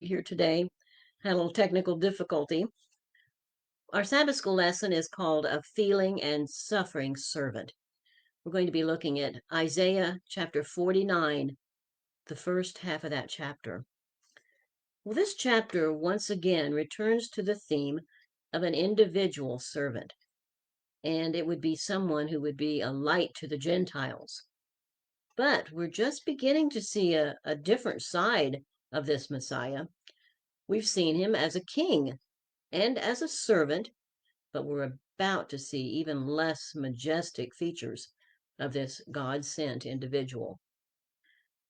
Here today. Had a little technical difficulty. Our Sabbath School lesson is called A Feeling and Suffering Servant. We're going to be looking at Isaiah chapter 49, the first half of that chapter. Well, this chapter once again returns to the theme of an individual servant, and it would be someone who would be a light to the Gentiles. But we're just beginning to see a different side of this Messiah. We've seen him as a king and as a servant, but we're about to see even less majestic features of this God-sent individual.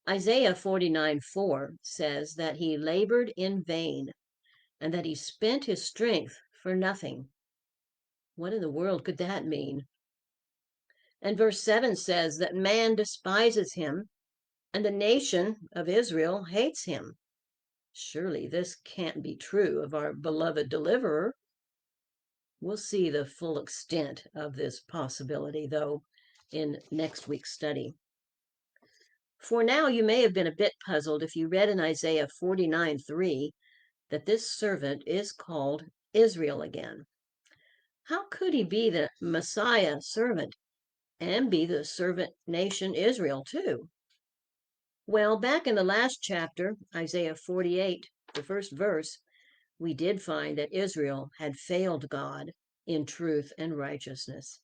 Isaiah 49:4 says that he labored in vain and that he spent his strength for nothing. What in the world could that mean? And verse 7 says that man despises him and the nation of Israel hates him. Surely this can't be true of our beloved deliverer. We'll see the full extent of this possibility, though, in next week's study. For now, you may have been a bit puzzled if you read in Isaiah 49:3 that this servant is called Israel again. How could he be the Messiah servant and be the servant nation Israel too? Well, back in the last chapter, Isaiah 48, the first verse, we did find that Israel had failed God in truth and righteousness.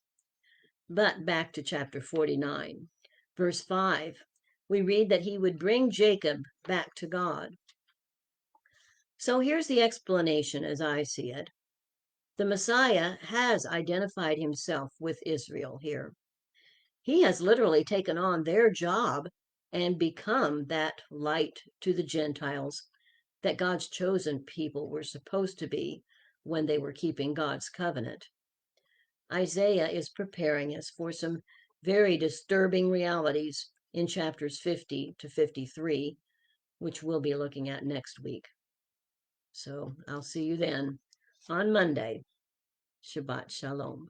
But back to chapter 49, verse 5, we read that he would bring Jacob back to God. So here's the explanation as I see it. The Messiah has identified himself with Israel here. He has literally taken on their job and become that light to the Gentiles that God's chosen people were supposed to be when they were keeping God's covenant. Isaiah is preparing us for some very disturbing realities in chapters 50 to 53, which we'll be looking at next week. So I'll see you then on Monday. Shabbat Shalom.